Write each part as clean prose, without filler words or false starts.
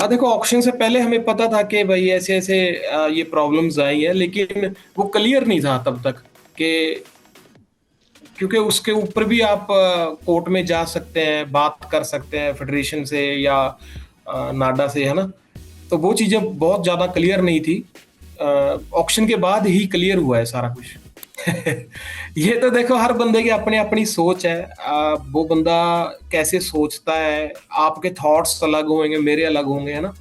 देखो, ऑक्शन से पहले हमें पता था कि भाई ऐसे ऐसे ये प्रॉब्लम्स आई है, लेकिन वो क्लियर नहीं था तब तक कि, क्योंकि उसके ऊपर भी आप कोर्ट में जा सकते हैं, बात कर सकते हैं फेडरेशन से या नाडा से, है ना। तो वो चीजें बहुत ज्यादा क्लियर नहीं थी। ऑक्शन के बाद ही क्लियर हुआ है सारा कुछ। ये तो देखो, हर बंदे की अपनी अपनी सोच है। वो बंदा कैसे सोचता है, आपके थॉट्स अलग होंगे, मेरे अलग होंगे, है ना।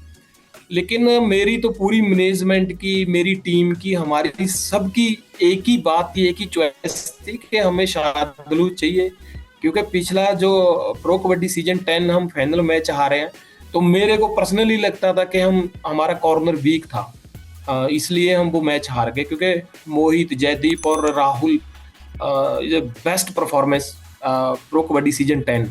लेकिन मेरी तो पूरी मैनेजमेंट की, मेरी टीम की, हमारी सबकी एक ही बात थी, एक ही चॉइस थी कि हमें शार्दुल चाहिए। क्योंकि पिछला जो प्रो कबड्डी सीजन 10 हम फाइनल मैच हारे हैं, तो मेरे को पर्सनली लगता था कि हम हमारा कॉर्नर वीक था। इसलिए हम वो मैच हार गए, क्योंकि मोहित, जयदीप और राहुल ये best performance pro kabaddi season 10।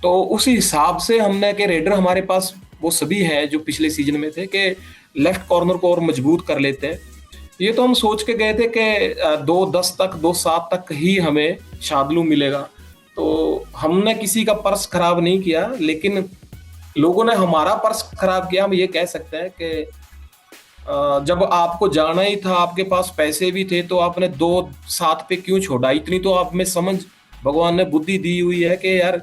तो उस हिसाब से हमने कि रेडर हमारे पास वो सभी है जो पिछले सीजन में थे, कि लेफ्ट कॉर्नर को और मजबूत कर लेते हैं। ये तो हम सोच के गए थे कि 2-10 तक, 2-7 तक ही हमें शादलू मिलेगा। तो हमने किसी का पर्स खराब नहीं किया, लेकिन लोगों ने हमारा पर्स खराब किया, हम ये कह सकते हैं कि जब आपको जाना ही था, आपके पास पैसे भी थे, तो आपने 2-7 पे क्यों छोड़ा? इतनी तो आप में समझ भगवान ने बुद्धि दी हुई है कि यार,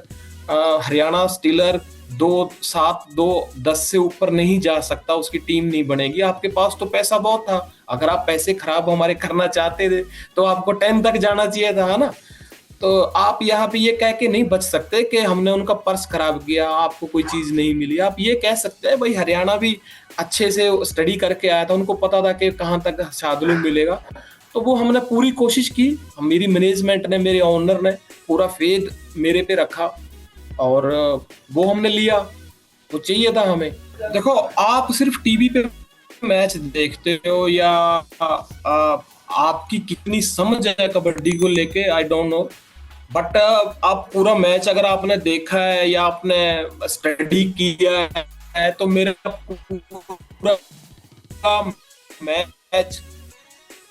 हरियाणा स्टीलर 2-7, 2-10 से ऊपर नहीं जा सकता, उसकी टीम नहीं बनेगी। आपके पास तो पैसा बहुत था, अगर आप पैसे खराब हमारे करना चाहते थे तो आपको 10 तक जाना चाहिए था, है ना। तो आप यहाँ पे ये कह के नहीं बच सकते कि हमने उनका पर्स खराब किया, आपको कोई चीज नहीं मिली। आप ये कह सकते हैं भाई, हरियाणा भी अच्छे से स्टडी करके आया था, उनको पता था कि कहाँ तक शार्दुल मिलेगा। तो वो हमने पूरी कोशिश की, मेरी मैनेजमेंट ने, मेरे ओनर ने पूरा फेथ मेरे पे रखा, और वो हमने लिया। वो चाहिए था हमें। देखो, आप सिर्फ टीवी पे मैच देखते हो या आपकी कितनी समझ है कबड्डी को लेके, आई डोंट नो। बट आप पूरा मैच अगर आपने देखा है या आपने स्टडी किया है, तो मेरा पूरा मैच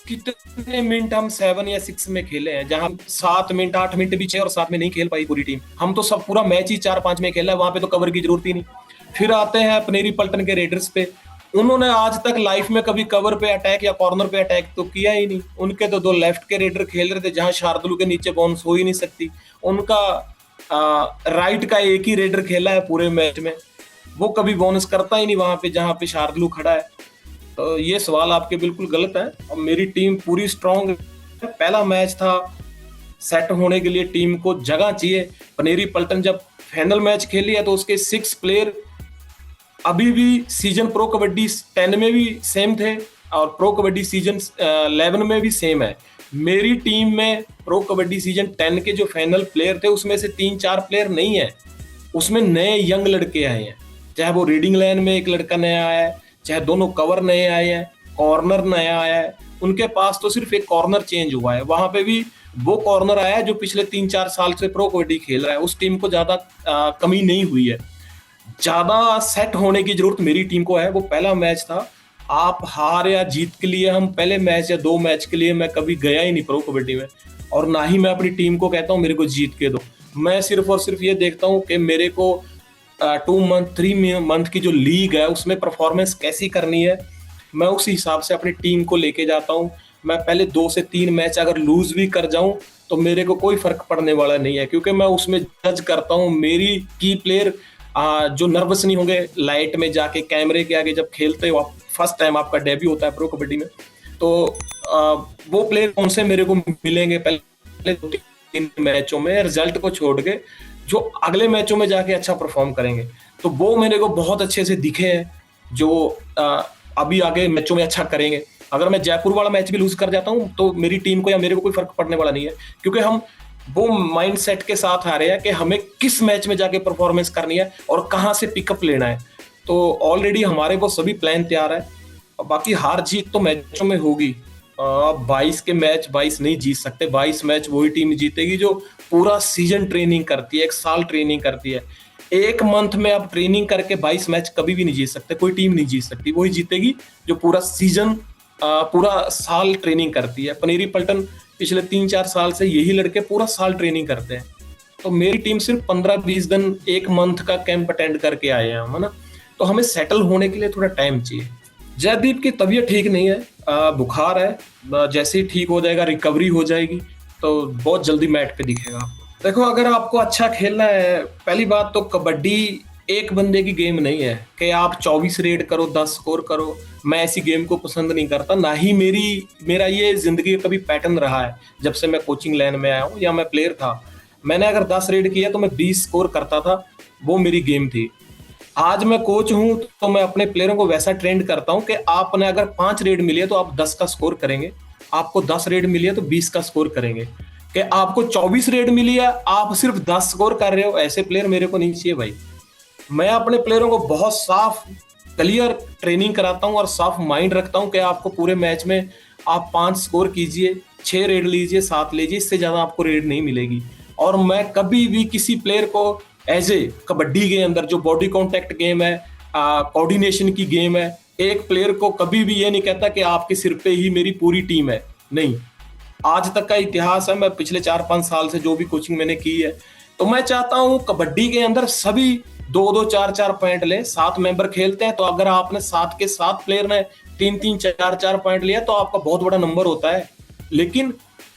कितने मिनट हम 7 या 6 में खेले हैं, जहां 7 मिनट, 8 मिनट भी 6 और 7 में नहीं खेल पाई पूरी टीम। हम तो सब पूरा मैच ही 4-5 में खेला है, वहां पे तो कवर की जरूरत ही नहीं। फिर आते हैं पनेरी पल्टन के रेडर्स पे। उन्होंने आज तक लाइफ में कभी कवर पे अटैक या कॉर्नर पे अटैक तो किया ही नहीं। उनके तो 2 लेफ्ट के रेडर खेल रहे थे, जहां शार्दुल के नीचे बाउंस हो ही नहीं सकती। उनका राइट का एक ही रेडर खेला है पूरे मैच में, वो कभी बोनस करता ही नहीं वहां पे जहां पे शार्दुल खड़ा है। तो ये सवाल आपके बिल्कुल गलत है, और मेरी टीम पूरी स्ट्रांग है। पहला मैच था, सेट होने के लिए टीम को जगह चाहिए। पनेरी पल्टन जब फाइनल मैच खेली है, तो उसके 6 प्लेयर अभी भी सीजन प्रो कबड्डी 10 में भी सेम थे, और प्रो कबड्डी सीजन 11 में भी सेम है। मेरी टीम में प्रो कबड्डी सीजन 10 के जो फाइनल प्लेयर थे, उसमें से 3-4 प्लेयर नहीं है, उसमें नए यंग लड़के आए हैं। चाहे वो रीडिंग लाइन में एक लड़का नया आया है, चाहे दोनों कवर नए आए हैं, कॉर्नर नया आया है। उनके पास तो सिर्फ एक कॉर्नर चेंज हुआ है, वहां पे भी वो कॉर्नर आया है जो पिछले 3-4 साल से प्रो कबड्डी खेल रहा है। उस टीम को ज्यादा कमी नहीं हुई है। ज्यादा सेट होने की जरूरत मेरी टीम को है। वो पहला मैच था, आप हार या जीत के लिए, हम पहले मैच या 2 मैच के लिए मैं कभी गया ही नहीं प्रो कबड्डी में, और ना ही मैं अपनी टीम को कहता हूँ मेरे को जीत के दो। मैं सिर्फ और सिर्फ ये देखता हूँ कि मेरे को 2 मंथ, 3 मंथ की जो लीग है उसमें परफॉर्मेंस कैसी करनी है। मैं उस हिसाब से अपनी टीम को लेके जाता हूँ। मैं पहले 2 से 3 मैच अगर लूज भी कर जाऊं, तो मेरे को कोई फर्क पड़ने वाला नहीं है, क्योंकि मैं उसमें जज करता हूँ मेरी की प्लेयर जो नर्वस नहीं होंगे लाइट में जाके कैमरे के आगे जब खेलते हो। आप फर्स्ट टाइम आपका डेब्यू होता है प्रो कबड्डी में, तो वो प्लेयर कौन से मेरे को मिलेंगे पहले 2-3 मैचों में, रिजल्ट को छोड़ के, जो अगले मैचों में जाके अच्छा परफॉर्म करेंगे। तो वो मेरे को बहुत अच्छे से दिखे हैं, जो अभी आगे मैचों में अच्छा करेंगे। अगर मैं जयपुर वाला मैच भी लूज कर जाता हूँ, तो मेरी टीम को या मेरे को कोई फर्क पड़ने वाला नहीं है, क्योंकि हम वो माइंड सेट के साथ आ रहे हैं कि हमें किस मैच में जाके परफॉर्मेंस करनी है और कहाँ से पिकअप लेना है। तो ऑलरेडी हमारे वो सभी प्लान तैयार है। और बाकी हार जीत तो मैचों में होगी। अब 22 के मैच 22 नहीं जीत सकते। 22 मैच वही टीम जीतेगी जो पूरा सीजन ट्रेनिंग करती है, 1 साल ट्रेनिंग करती है। 1 मंथ में आप ट्रेनिंग करके 22 मैच कभी भी नहीं जीत सकते, कोई टीम नहीं जीत सकती। वही जीतेगी जो पूरा सीजन, पूरा साल ट्रेनिंग करती है। पनेरी पल्टन पिछले 3-4 साल से यही लड़के पूरा साल ट्रेनिंग करते हैं। तो मेरी टीम सिर्फ 15-20 दिन, 1 मंथ का कैंप अटेंड करके आए हैं हम, है ना। तो तो हमें सेटल होने के लिए थोड़ा टाइम चाहिए। जयदीप की तबीयत ठीक नहीं है, बुखार है, जैसे ही ठीक हो जाएगा, रिकवरी हो जाएगी तो बहुत जल्दी मैट पे दिखेगा आपको। देखो, अगर आपको अच्छा खेलना है, पहली बात तो कबड्डी एक बंदे की गेम नहीं है कि आप 24 रेड करो 10 स्कोर करो। मैं ऐसी गेम को पसंद नहीं करता, ना ही मेरा ये जिंदगी का कभी पैटर्न रहा है। जब से मैं कोचिंग लाइन में आया हूँ या मैं प्लेयर था, मैंने अगर 10 रेड किया तो मैं 20 स्कोर करता था, वो मेरी गेम थी। आज मैं कोच हूं तो मैं अपने प्लेयरों को वैसा ट्रेंड करता हूं कि आपने अगर 5 रेड मिली है तो आप 10 का स्कोर करेंगे, आपको 10 रेड मिली है तो 20 का स्कोर करेंगे। कि आपको 24 रेड मिली है, आप सिर्फ 10 स्कोर कर रहे हो, ऐसे प्लेयर मेरे को नहीं चाहिए भाई। मैं अपने प्लेयरों को बहुत साफ क्लियर ट्रेनिंग कराता हूं और साफ माइंड रखता हूं कि आपको पूरे मैच में आप 5 स्कोर कीजिए, 6 रेड लीजिए, 7 लीजिए, इससे ज्यादा आपको रेड नहीं मिलेगी। और मैं कभी भी किसी प्लेयर को एज ए कबड्डी के अंदर जो बॉडी कांटेक्ट गेम है, कोऑर्डिनेशन की गेम है, एक प्लेयर को कभी भी ये नहीं कहता कि आपके सिर पे ही मेरी पूरी टीम है। नहीं, आज तक का इतिहास है, मैं पिछले 4-5 साल से जो भी कोचिंग मैंने की है, तो मैं चाहता हूं कबड्डी के अंदर सभी 2-2, 4-4 पॉइंट ले। 7 मेंबर खेलते हैं तो अगर आपने 7 के 7 प्लेयर ने 3-3, 4-4 पॉइंट लिया तो आपका बहुत बड़ा नंबर होता है। लेकिन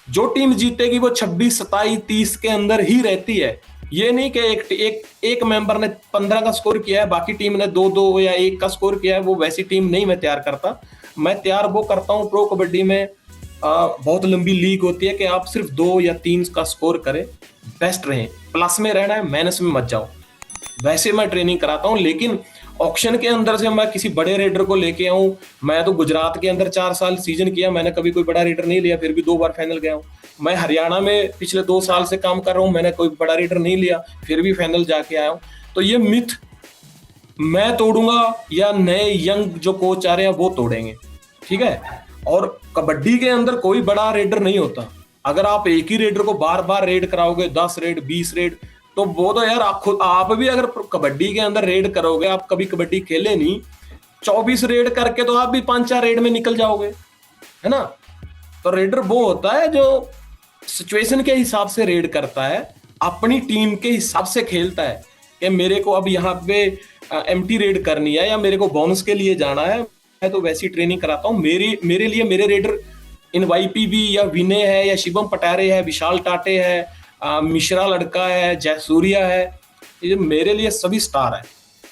जो टीम जीतेगी वो 26, 27, 30 के अंदर ही रहती है। ये नहीं कि एक मेंबर ने 15 का स्कोर किया है, बाकी टीम ने 2-2 या 1 का स्कोर किया है, वो वैसी टीम नहीं मैं तैयार करता। मैं तैयार वो करता हूँ, प्रो कबड्डी में बहुत लंबी लीग होती है कि आप सिर्फ 2 या 3 का स्कोर करें, बेस्ट रहें, प्लस में रहना है, माइनस में मत जाओ। वैसे मैं ट्रेनिंग कराता हूं। लेकिन ऑक्शन के अंदर से मैं किसी बड़े रेडर को लेके आऊं, मैं तो गुजरात के अंदर 4 साल सीजन किया, मैंने कभी कोई बड़ा रेडर नहीं लिया, फिर भी 2 बार फाइनल गया हूं। मैं हरियाणा में पिछले 2 साल से काम कर रहा हूं, मैंने कोई बड़ा रेडर नहीं लिया, फिर भी फाइनल जाके आया हूं। तो ये मिथ मैं तोड़ूंगा या नए यंग जो कोच आ रहे हैं वो तोड़ेंगे, ठीक है। और कबड्डी के अंदर कोई बड़ा रेडर नहीं होता। अगर आप एक ही रेडर को बार बार रेड कराओगे, 10 रेड 20 रेड, तो वो तो यार आप भी अगर कबड्डी के अंदर रेड करोगे, आप कभी कबड्डी खेले नहीं, 24 रेड करके तो आप भी 5-4 रेड में निकल जाओगे, है ना। तो रेडर वो होता है जो सिचुएशन के हिसाब से रेड करता है, अपनी टीम के हिसाब से खेलता है कि मेरे को अब यहाँ पे एम्प्टी रेड करनी है या मेरे को बोनस के लिए जाना है। मैं तो वैसी ट्रेनिंग कराता हूँ। मेरे लिए मेरे रेडर इन YPB या विनय है या शिवम पटारे है, विशाल टाटे है, मिश्रा लड़का है, जयसूर्या है, ये मेरे लिए सभी स्टार है।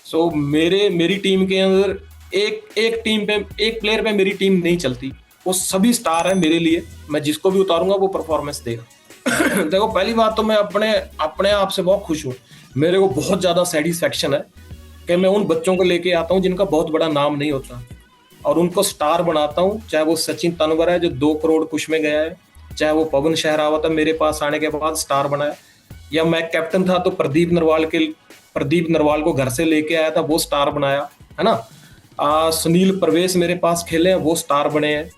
सो मेरी टीम के अंदर एक टीम पे एक प्लेयर पे मेरी टीम नहीं चलती, वो सभी स्टार है मेरे लिए। मैं जिसको भी उतारूंगा वो परफॉर्मेंस देगा। देखो, पहली बात तो मैं अपने आप से बहुत खुश हूँ। मेरे को बहुत ज्यादा सेटिस्फेक्शन है कि मैं उन बच्चों को लेके आता हूँ जिनका बहुत बड़ा नाम नहीं होता और उनको स्टार बनाता हूँ। चाहे वो सचिन तनवर है जो 2 करोड़ कुछ में गया है, चाहे वो पवन शहरावत है मेरे पास आने के बाद स्टार बनाया, या मैं कैप्टन था तो प्रदीप नरवाल को घर से लेके आया था, वो स्टार बनाया, है ना। सुनील प्रवेश मेरे पास खेले हैं, वो स्टार बने हैं।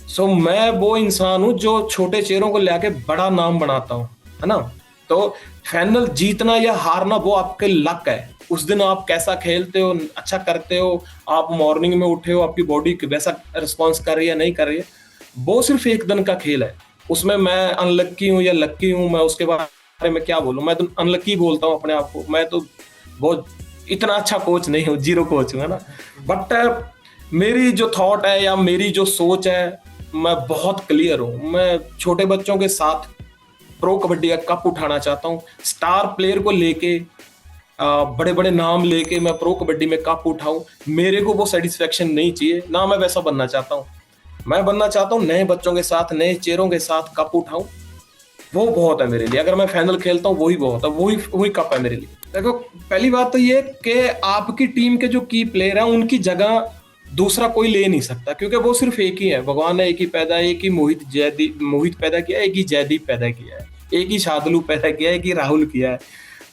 सो मैं वो इंसान हूँ जो छोटे चेहरों को लेके बड़ा नाम बनाता हूँ, है ना। तो फाइनल जीतना या हारना वो आपके लक है। उस दिन आप कैसा खेलते हो, अच्छा करते हो, आप मॉर्निंग में उठे हो, आपकी बॉडी वैसा रिस्पॉन्स कर रही है नहीं कर रही है, वो सिर्फ एक दिन का खेल है। उसमें मैं अनलक्की हूँ या लक्की हूँ, मैं उसके बारे में क्या बोलूँ। मैं तो अनलक्की बोलता हूँ अपने आप को। मैं तो बहुत इतना अच्छा कोच नहीं हूँ, 0 कोच हूँ, है ना। बट मेरी जो थॉट है या मेरी जो सोच है, मैं बहुत क्लियर हूँ। मैं छोटे बच्चों के साथ प्रो कबड्डी का कप उठाना चाहता हूँ। स्टार प्लेयर को लेके, बड़े बड़े नाम लेके मैं प्रो कबड्डी में कप उठाऊं, मेरे को वो सेटिस्फेक्शन नहीं चाहिए, ना मैं वैसा बनना चाहता हूं। मैं बनना चाहता हूं नए बच्चों के साथ, नए चेहरों के साथ कप उठाऊं, वो बहुत है मेरे लिए। अगर मैं फाइनल खेलता हूं वही बहुत है, वही कप है मेरे लिए। देखो, पहली बात तो ये कि आपकी टीम के जो की प्लेयर है उनकी जगह दूसरा कोई ले नहीं सकता, क्योंकि वो सिर्फ एक ही है। भगवान ने एक ही पैदा, एक ही मोहित पैदा किया, एक ही जयदीप पैदा किया है, एक ही शादलू पैदा किया है, एक ही राहुल किया है।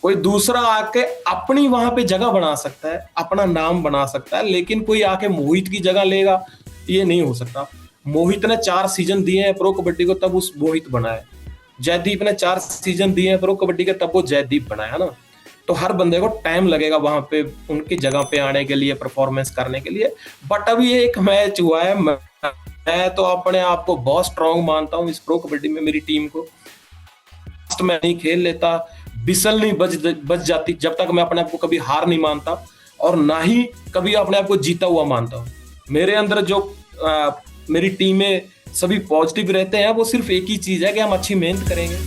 कोई दूसरा आके अपनी वहां पे जगह बना सकता है, अपना नाम बना सकता है, लेकिन कोई आके मोहित की जगह लेगा, ये नहीं हो सकता। मोहित ने 4 सीजन दिए हैं प्रो कबड्डी को, तब उस मोहित बना है। जयदीप ने 4 सीजन दिए हैं प्रो कबड्डी के, तब वो जयदीप बना है ना। तो हर बंदे को टाइम लगेगा वहां पे उनकी जगह पे आने के लिए, परफॉर्मेंस करने के लिए। बट अभी एक मैच हुआ है, मैं तो अपने आप को बहुत स्ट्रांग मानता हूँ इस प्रो कबड्डी में। मेरी टीम को मैं नहीं खेल लेता, बिसल नहीं बच जाती जब तक मैं अपने आप को कभी हार नहीं मानता। और ना ही कभी अपने आप को जीता हुआ मानता हूँ। मेरे अंदर जो मेरी टीम में सभी पॉजिटिव रहते हैं, वो सिर्फ एक ही चीज है कि हम अच्छी मेहनत करेंगे।